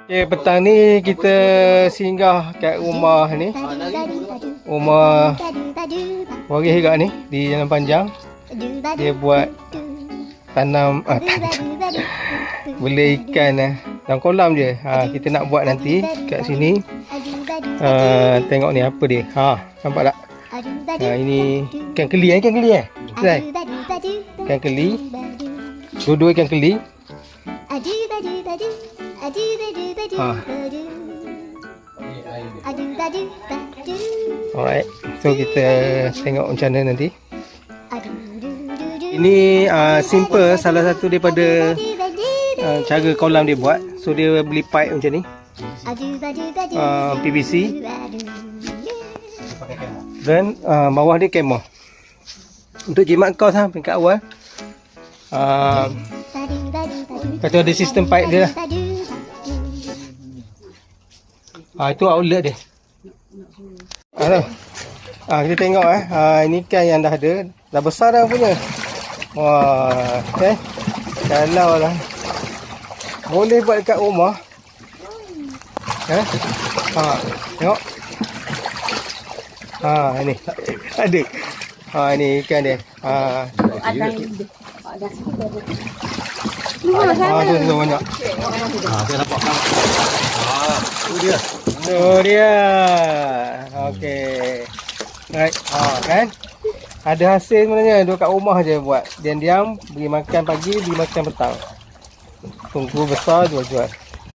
Okay, petang ni kita singgah kat rumah ni. Rumah waris juga ni di Jalan Panjang. Dia buat tanam beli ikan dalam kolam je. Kita nak buat nanti kat sini. Tengok ni apa dia. Nampak tak? Ini ikan keli ikan keli Ikan keli. Dua-dua ikan keli. Alright, so kita tengok macam mana nanti. Ini simple, salah satu daripada cara kolam dia buat. So dia beli pipe macam ni, PVC, dan bawah dia kemah. Untuk jimat kau peringkat awal, kata ada sistem pipe dia lah. Itu outlet dia. Kita tengok ini ikan yang dah ada, dah besar dah punya. Wah, kalau lah boleh buat dekat rumah. Tengok. Ini ada. Ini ikan dia. Tu banyak. Saya nampak. Tu dia. Okey. Right. Kan? Ada hasil sebenarnya, duduk kat rumah je buat. Diam-diam beri makan pagi, beri makan petang. Tunggu besar jual-jual.